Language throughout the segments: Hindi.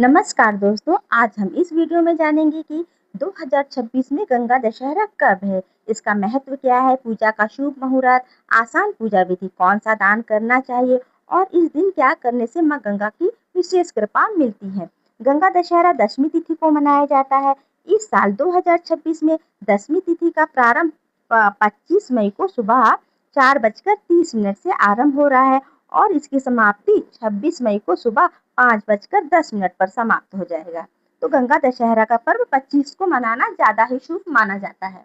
नमस्कार दोस्तों, आज हम इस वीडियो में जानेंगे कि 2026 में गंगा दशहरा कब है, इसका महत्व क्या है, पूजा का शुभ मुहूर्त, आसान पूजा विधि, कौन सा दान करना चाहिए और इस दिन क्या करने से मां गंगा की विशेष कृपा मिलती है। गंगा दशहरा दशमी तिथि को मनाया जाता है। इस साल 2026 में दशमी तिथि का प्रारंभ 25 मई को सुबह 4:30 से आरंभ हो रहा है और इसकी समाप्ति 26 मई को सुबह 5:10 पर समाप्त हो जाएगा। तो गंगा दशहरा का पर्व 25 को मनाना ज्यादा ही शुभ माना जाता है।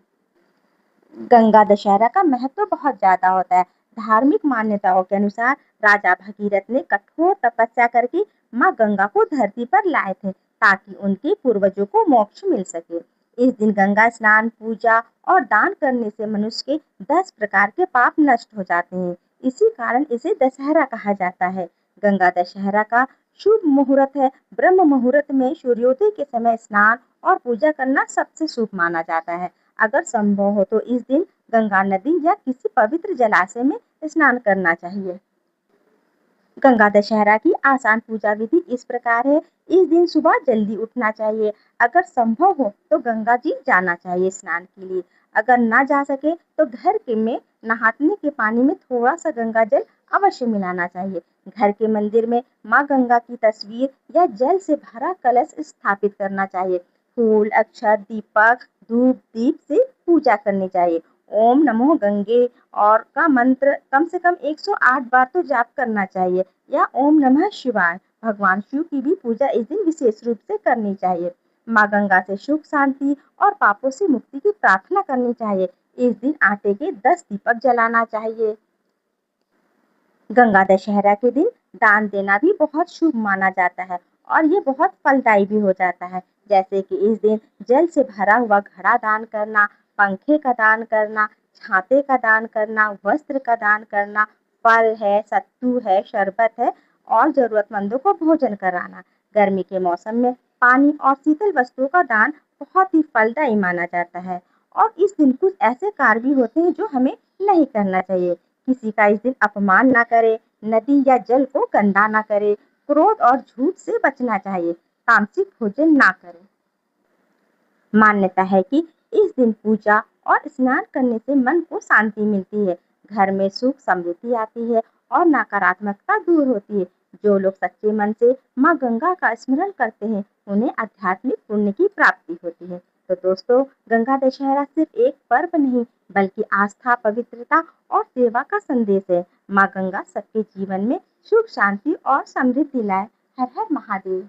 गंगा दशहरा का महत्व बहुत ज्यादा होता है। धार्मिक मान्यताओं के अनुसार राजा भगीरथ ने कठोर तपस्या करके माँ गंगा को धरती पर लाए थे ताकि उनके पूर्वजों को मोक्ष मिल सके। इस दिन गंगा स्नान, पूजा और दान करने से मनुष्य के 10 प्रकार के पाप नष्ट हो जाते हैं। इसी कारण इसे दशहरा कहा जाता है। गंगा दशहरा का शुभ मुहूर्त है। ब्रह्म मुहूर्त में सूर्योदय के समय स्नान और पूजा करना सबसे शुभ माना जाता है। अगर संभव हो तो इस दिन गंगा नदी या किसी पवित्र जलाशय में स्नान करना चाहिए। गंगा दशहरा की आसान पूजा विधि इस प्रकार है। इस दिन सुबह जल्दी उठना चाहिए। अगर संभव हो तो गंगा जी जाना चाहिए स्नान के लिए। अगर ना जा सके तो घर के में नहाने के पानी में थोड़ा सा गंगा जल अवश्य मिलाना चाहिए। घर के मंदिर में माँ गंगा की तस्वीर या जल से भरा कलश स्थापित करना चाहिए। फूल, अक्षत, दीपक, धूप, दीप से पूजा करनी चाहिए। ओम नमो गंगे और का मंत्र कम से कम 108 बार तो जाप करना चाहिए या ओम नमः शिवाय। भगवान शिव की भी पूजा इस दिन विशेष रूप से करनी चाहिए। माँ गंगा से सुख, शांति और पापों से मुक्ति की प्रार्थना करनी चाहिए। इस दिन आटे के 10 दीपक जलाना चाहिए। गंगा दशहरा के दिन दान देना भी बहुत शुभ माना जाता है और ये बहुत फलदायी भी हो जाता है। जैसे कि इस दिन जल से भरा हुआ घड़ा दान करना, पंखे का दान करना, छाते का दान करना, वस्त्र का दान करना, फल है, सत्तू है, शरबत है और जरूरतमंदों को भोजन कराना। गर्मी के मौसम में पानी और शीतल वस्तुओं का दान बहुत ही फलदायी माना जाता है। और इस दिन कुछ ऐसे कार्य भी होते हैं जो हमें नहीं करना चाहिए। किसी का इस दिन अपमान ना करे, नदी या जल को गंदा ना करे, क्रोध और झूठ से बचना चाहिए, तामसिक भोजन ना करे। मान्यता है कि इस दिन पूजा और स्नान करने से मन को शांति मिलती है, घर में सुख समृद्धि आती है और नकारात्मकता दूर होती है। जो लोग सच्चे मन से माँ गंगा का स्मरण करते हैं उन्हें आध्यात्मिक पुण्य की प्राप्ति होती है। तो दोस्तों, गंगा दशहरा सिर्फ एक पर्व नहीं बल्कि आस्था, पवित्रता और सेवा का संदेश है। माँ गंगा सबके जीवन में सुख, शांति और समृद्धि लाए। हर हर महादेव।